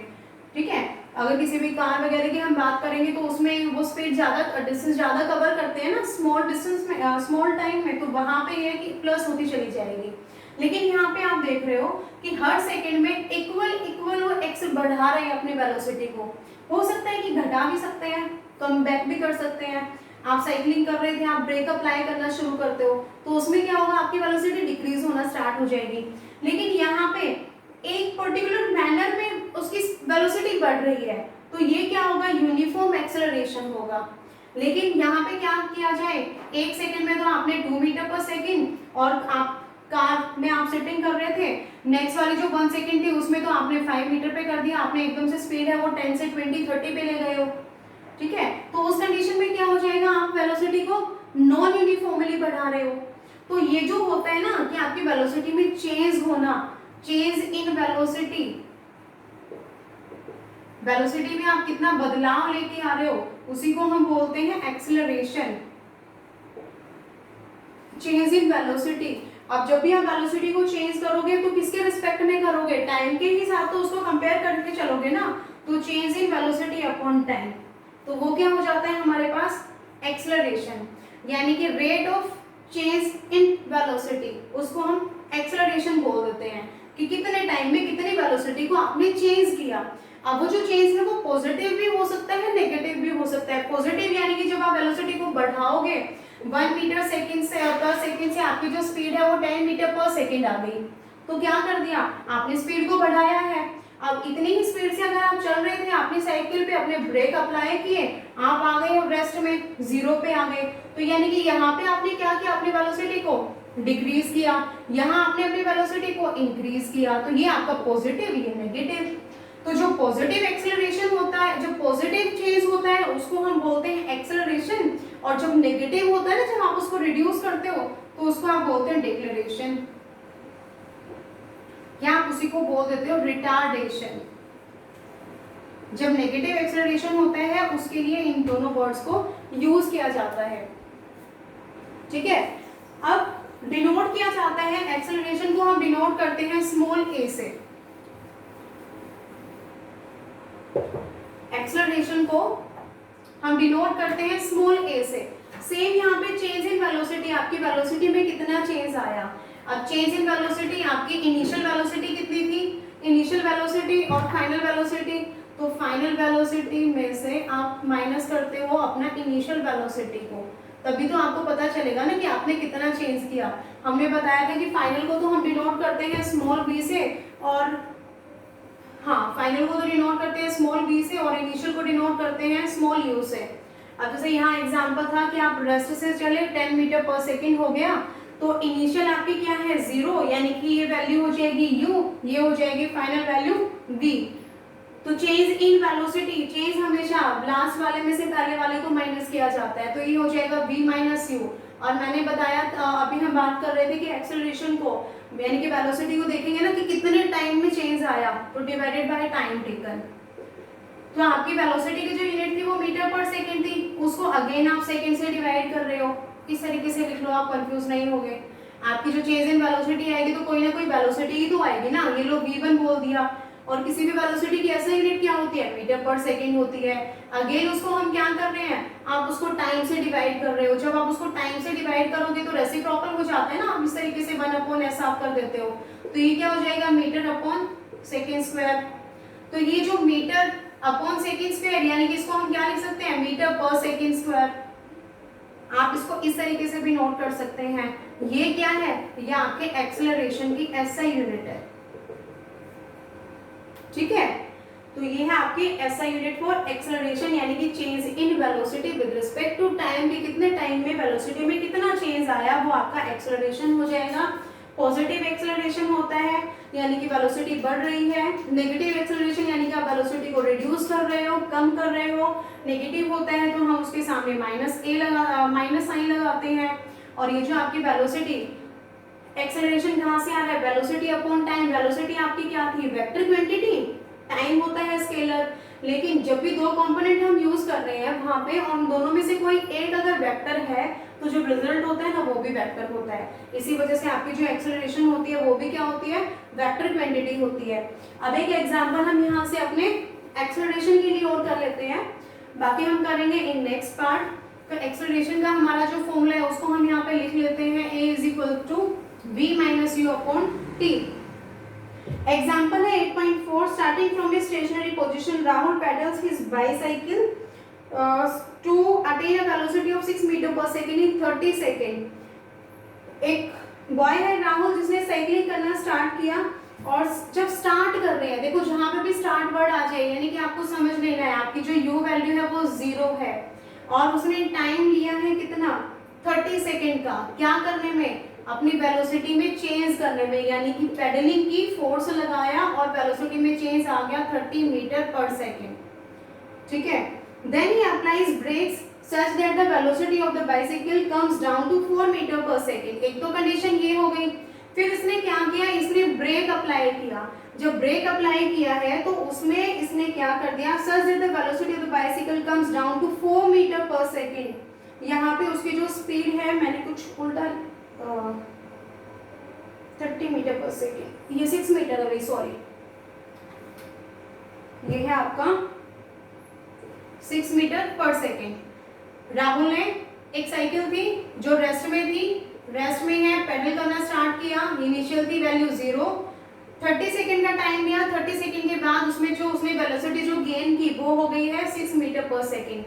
ठीक है, अगर किसी भी कार वगैरह की हम बात करेंगे तो उसमें वो स्पीड ज्यादा, डिस्टेंस ज्यादा कवर करते हैं ना स्मॉल डिस्टेंस में, स्मॉल टाइम में, तो वहां पे ये है कि प्लस होती चली जाएगी। लेकिन यहाँ पे आप देख रहे हो कि हर सेकंड में इक्वल वो एक्स बढ़ा रहे हैं अपनी वेलोसिटी को। हो सकता है कि घटा भी सकते हैं, कम बैक भी कर सकते हैं। आप साइकिलिंग कर रहे थे, आप ब्रेक अप्लाई करना शुरू करते हो, तो उसमें क्या होगा आपकी वेलोसिटी डिक्रीज होना स्टार्ट हो जाएगी। लेकिन यहाँ पे एक पर्टिकुलर मैनर में उसकी वेलोसिटी बढ़ रही है, तो ये क्या होगा यूनिफॉर्म एक्सेलरेशन होगा। लेकिन यहाँ पे क्या किया जाए, 1 सेकंड में तो आपने 2 मीटर पर सेकंड, और आप कार में आप सिटिंग कर रहे थे, नेक्स्ट वाली जो 1 सेकंड थी उसमें तो आपने 5 मीटर पे कर दिया, आपने एकदम से स्पीड है वो 10 से 20 30 पे ले गए हो। ठीक है, तो उस कंडीशन में क्या हो जाएगा, आप वेलोसिटी को नॉन यूनिफॉर्मली बढ़ा रहे हो। तो ये जो होता है ना कि आपकी वेलोसिटी में चेंज होना, चेंज इन वेलोसिटी, वेलोसिटी में आप कितना बदलाव लेके आ रहे हो, उसी को हम बोलते हैं एक्सेलरेशन, चेंज इन वेलोसिटी। अब जब भी आप वेलोसिटी को चेंज करोगे तो किसके रिस्पेक्ट में करोगे, टाइम के ही साथ तो उसको कंपेयर करके चलोगे ना, तो change in velocity upon time. तो वो क्या हो जाता है हमारे पास एक्सेलरेशन, यानी कि rate of change in velocity, उसको हम एक्सेलरेशन बोल देते हैं कि कितने टाइम में कितनी वेलोसिटी को आपने चेंज किया। अब वो जो चेंज है वो पॉजिटिव भी हो सकता है, नेगेटिव भी हो सकता है। पॉजिटिव यानी कि जब आप वेलोसिटी को बढ़ाओगे 1 मीटर सेकंड से पर सेकंड से आपकी जो स्पीड है वो 10 मीटर पर सेकंड आ गई, तो क्या कर दिया आपने, स्पीड को बढ़ाया है। अब इतनी ही स्पीड से अगर आप चल रहे थे, आपने साइकिल पे अपने ब्रेक अप्लाई किए, आप आ गए रेस्ट में, जीरो पे आ गए, तो यानी कि यहाँ पे आपने क्या किया, अपनी वेलोसिटी को डिक्रीज किया, यहाँ आपने अपनी वेलोसिटी को इंक्रीज किया, तो ये आपका पॉजिटिव, ये नेगेटिव। तो जो पॉजिटिव एक्सेलरेशन होता है, जो पॉजिटिव चेंज होता है उसको हम बोलते हैं एक्सेलरेशन, और जब नेगेटिव होता है ना, जब आप उसको रिड्यूस करते हो तो उसको आप बोलते हैं डिक्लेरेशन, या आप उसी को बोल देते हो रिटार्डेशन। जब नेगेटिव एक्सेलरेशन होता है उसके लिए इन दोनों वर्ड्स को यूज किया जाता है, ठीक है। अब डिनोट किया जाता है एक्सेलरेशन को, हम डिनोट करते हैं स्मॉल ए से। एक्सेलरेशन को हम डिनोट करते हैं स्मॉल ए से। सेम यहाँ पे चेंज इन वेलोसिटी, आपकी वेलोसिटी में कितना चेंज आया। अब चेंज इन वेलोसिटी, आपकी इनिशियल वेलोसिटी कितनी थी, इनिशियल वेलोसिटी और फाइनल वेलोसिटी, तो फाइनल वेलोसिटी में से आप माइनस करते हो अपना इनिशियल वेलोसिटी को, तभी तो आपको पता चलेगा ना कि आपने कितना चेंज किया। हमने बताया था कि फाइनल को तो हम डिनोट करते हैं स्मॉल बी से, और हाँ फाइनल को तो डिनोट करते हैं स्मॉल बी से, और इनिशियल को डिनोट करते हैं स्मॉल यू से। अब जैसे यहाँ एग्जांपल था कि आप रेस्ट से चले 10 मीटर पर सेकंड हो गया, तो इनिशियल आपकी क्या है 0, यानी कि ये वैल्यू हो जाएगी u, ये हो जाएगी फाइनल वैल्यू v। तो चेंज इन वेलोसिटी, चेंज हमेशा लास्ट वाले में से पहले वाले को माइनस किया जाता है, तो ये हो जाएगा v माइनस यू। और मैंने बताया अभी हम बात कर रहे थे कि एक्सेलरेशन को यानी कि वेलोसिटी को देखेंगे ना कि कितने टाइम में चेंज आया, तो डिवाइडेड बाय टाइम टेकन। तो आपकी वेलोसिटी की जो यूनिट थी वो मीटर पर सेकंड थी, उसको अगेन आप सेकंड से डिवाइड कर रहे हो, इस तरीके से लिख लो, आप कंफ्यूज नहीं होगे। आपकी जो चेंज इन वेलोसिटी आएगी तो कोई ना कोई वेलोसिटी ही तो आएगी ना, ये लो v1 बोल दिया, और किसी भी वेलोसिटी की ऐसा यूनिट क्या होती है, मीटर पर सेकंड होती है। अगेन उसको हम क्या कर रहे हैं, आप उसको टाइम से डिवाइड कर रहे हो, जब आप उसको टाइम से डिवाइड करोगे तो रेसिप्रोकल हो जाता है ना, आप इस तरीके से 1/s आप कर देते हो, तो ये क्या हो जाएगा मीटर अपॉन सेकंड स्क्वायर। तो ये जो मीटर अपॉन सेकंड स्क्वायर, यानी कि इसको हम क्या लिख सकते हैं, मीटर पर सेकंड स्क्वायर। आप इसको इस तरीके से भी नोट कर सकते हैं। ये क्या है, ये आपके एक्सेलरेशन की एसआई यूनिट है, ठीक है। तो ये है आपकी एसआई यूनिट फॉर एक्सेलरेशन, यानी कि change in velocity with respect to time, कि कितने टाइम में वेलोसिटी में कितना चेंज आया, वो आपका एक्सेलरेशन हो जाएगा। पॉजिटिव एक्सेलरेशन होता है यानी कि वेलोसिटी बढ़ रही है, नेगेटिव एक्सेलरेशन यानी कि आप वेलोसिटी को रिड्यूस कर रहे हो, कम कर रहे हो। नेगेटिव होता है तो हम उसके सामने माइनस साइन लगाते हैं। और ये जो आपकी वेलोसिटी एक्सेलरेशन कहाँ से आ रहा है, वेलोसिटी अपॉन टाइम। वेलोसिटी आपकी क्या थी, वेक्टर क्वांटिटी, टाइम होता है स्केलर, लेकिन जब भी दो कंपोनेंट हम यूज कर रहे हैं वहां पे, और उन दोनों में से कोई एक अगर वेक्टर है तो जो रिजल्ट होता है ना वो भी वेक्टर होता है। इसी वजह से आपकी जो एक्सेलरेशन होती है वो भी क्या होती है, वेक्टर क्वांटिटी होती है। अब एक एग्जांपल हम यहाँ से अपने एक्सेलरेशन के लिए और कर लेते हैं, बाकी हम करेंगे इन नेक्स्ट पार्ट। तो एक्सेलरेशन का हमारा जो फॉर्मूला है उसको हम यहाँ पे लिख लेते हैं, a = v - u upon t। Example है 8.4, starting from a stationary position Rahul pedals his bicycle to attain a velocity of 6 metre per second in 30 second. एक बॉय है राहुल जिसने साइकिलिंग करना स्टार्ट किया, और जब स्टार्ट कर रहे हैं, देखो जहां पे भी स्टार्ट वर्ड आ जाए यानी कि आपको समझ लेना है आपकी जो u वैल्यू है वो 0 है, और उसने टाइम लिया है कितना, 30 सेकेंड का, क्या करने में, अपनी वेलोसिटी में चेंज करने में, यानी कि पेडलिंग की फोर्स लगाया और वेलोसिटी में चेंज आ गया 30 मीटर पर सेकेंड, ठीक है। Then he applies brakes such that the velocity of the bicycle comes down to 4 metre per second. एक तो कंडीशन ये हो गई, फिर इसने क्या किया, इसने ब्रेक अप्लाई किया। जब ब्रेक अप्लाई किया है तो उसमें इसने क्या कर दिया, such that the velocity of the bicycle comes down to 4 metre per second. यहाँ पे उसकी जो स्पीड है, मैंने कुछ उल्टा 30 मीटर पर सेकेंड, ये 6 मीटर है, सॉरी, ये है आपका 6 मीटर पर सेकेंड। राहुल ने एक साइकिल थी जो रेस्ट में थी, रेस्ट में है, पेडल करना स्टार्ट किया, इनिशियल थी वैल्यू 0, 30 सेकेंड का टाइम दिया, 30 सेकेंड के बाद उसमें जो उसने वेलोसिटी जो गेन की वो हो गई है 6 मीटर पर सेकेंड।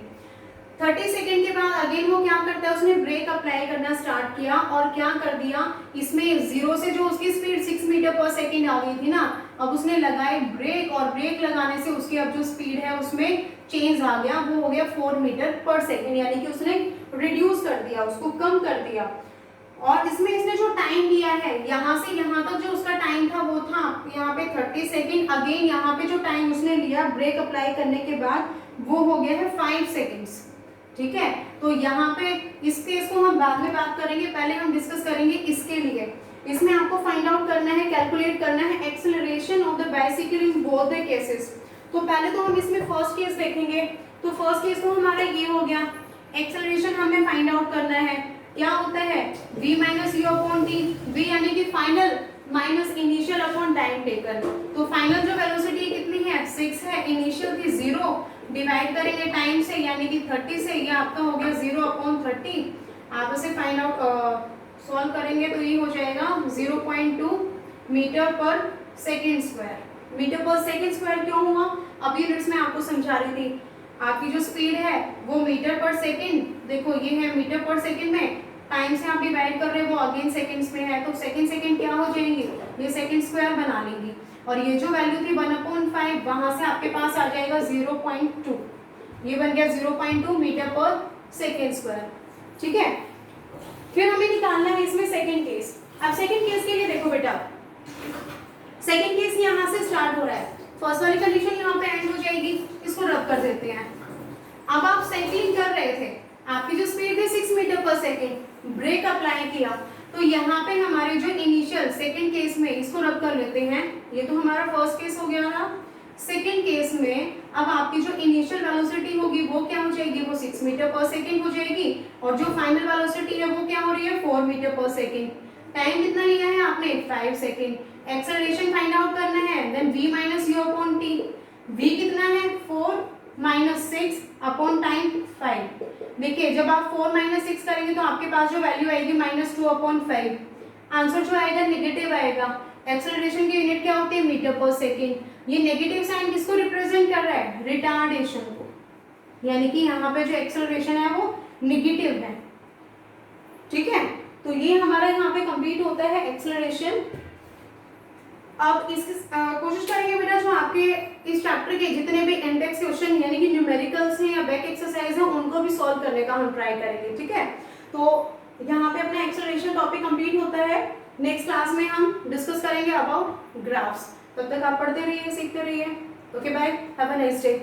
30 सेकेंड के बाद अगेन वो क्या करता है, उसने ब्रेक अप्लाई करना स्टार्ट किया और क्या कर दिया, इसमें 0 से जो उसकी स्पीड 6 मीटर पर सेकेंड आ गई थी ना, अब उसने लगाए ब्रेक और ब्रेक लगाने से उसकी अब जो स्पीड है उसमें चेंज आ गया, वो हो गया 4 मीटर पर सेकेंड, यानी कि उसने रिड्यूस कर दिया, उसको कम कर दिया। और इसमें इसने जो टाइम लिया है यहाँ से यहाँ तक जो उसका टाइम था वो था यहाँ पे 30 सेकेंड, अगेन यहाँ पे जो टाइम उसने लिया ब्रेक अप्लाई करने के बाद वो हो गया है 5 सेकेंड्स। ठीक है, तो यहाँ पे इस केस को हम बाद में बात करेंगे, पहले हम डिस्कस करेंगे इसके लिए। इसमें आपको फाइंड आउट करना है, कैलकुलेट करना है acceleration of the bicycle in both the cases. तो पहले तो हम इसमें फर्स्ट केस देखेंगे, तो फर्स्ट केस तो हमारा ये हो गया, एक्सेलरेशन हमें फाइंड आउट करना है, क्या होता है v minus u upon t, v यानी कि final minus initial upon time taken. तो फाइनल जो वेलोसिटी कितनी है 6 है, इनिशियल थी 0, डिवाइड करेंगे टाइम से यानी कि 30 से, ये आपका हो गया 0 अपॉन 30। आप इसे फाइंड आउट सॉल्व करेंगे तो ये हो जाएगा 0.2 metre per second square. Metre per second square क्यों हुआ, अभी यूनिट्स में आपको समझा रही थी। आपकी जो स्पीड है वो मीटर पर सेकेंड, देखो ये है मीटर पर सेकेंड में, टाइम से आप डिवाइड कर रहे हो वो अगेन सेकेंड्स में है, तो सेकेंड क्या हो जाएंगी, ये सेकेंड स्क्वायर बना लेंगी। और ये जो वैल्यू थी 1/5 वहां से आपके पास आ जाएगा 0.2, ये बन गया 0.2 मीटर पर सेकेंड स्क्वायर। ठीक है, फिर हमें निकालना है इसमें सेकेंड केस। अब सेकेंड केस के लिए देखो बेटा, सेकेंड केस यहाँ से स्टार्ट हो रहा है, फर्स्ट वाली कंडीशन यहाँ पे एंड हो जाएगी, इसको रब कर देते हैं। अब आप साइक्लिंग कर रहे थे, आपकी जो स्पीड है 6 metre per second, break apply किया, तो यहाँ पे हमारे जो इनिशियल सेकेंड केस में इसको रब कर लेते हैं, ये तो हमारा फर्स्ट केस हो गया ना। सेकेंड केस में अब आपकी जो इनिशियल वेलोसिटी होगी वो क्या हो जाएगी, वो 6 मीटर पर सेकेंड हो जाएगी, और जो फाइनल वेलोसिटी है वो क्या हो रही है 4 मीटर पर सेकेंड। टाइम कितना लिया है आपने 5 सेकेंड। एक्सेलरेशन फाइंड आउट करना है, then v minus u upon t, v कितना है 4 माइनस 6 अपॉन टाइम 5। देखिए जब आप 4 माइनस 6 करेंगे तो आपके पास जो वैल्यू आएगी -2 अपॉन 5, आंसर जो आएगा नेगेटिव आएगा। एक्सेलरेशन की यूनिट क्या होती है मीटर पर सेकेंड। ये नेगेटिव साइन किसको रिप्रेजेंट कर रहा है, रिटार्डेशन को, यानी कि यहाँ पे जो एक्सेलरेशन है वो नेगेटिव है। ठीक है, तो ये हमारा यहाँ पे कंप्लीट होता है एक्सेलरेशन। अब इस कोशिश करेंगे बेटा जो आपके इस चैप्टर के जितने भी इंडेक्स क्वेश्चन यानी कि न्यूमेरिकल्स हैं या बैक एक्सरसाइज है उनको भी सॉल्व करने का हम ट्राई करेंगे। ठीक है, तो यहाँ पे अपना एक्सेलरेशन टॉपिक कंप्लीट होता है। नेक्स्ट क्लास में हम डिस्कस करेंगे अबाउट ग्राफ्स। तब तक आप पढ़ते रहिए, सीखते रहिए। Okay bye, have a nice day.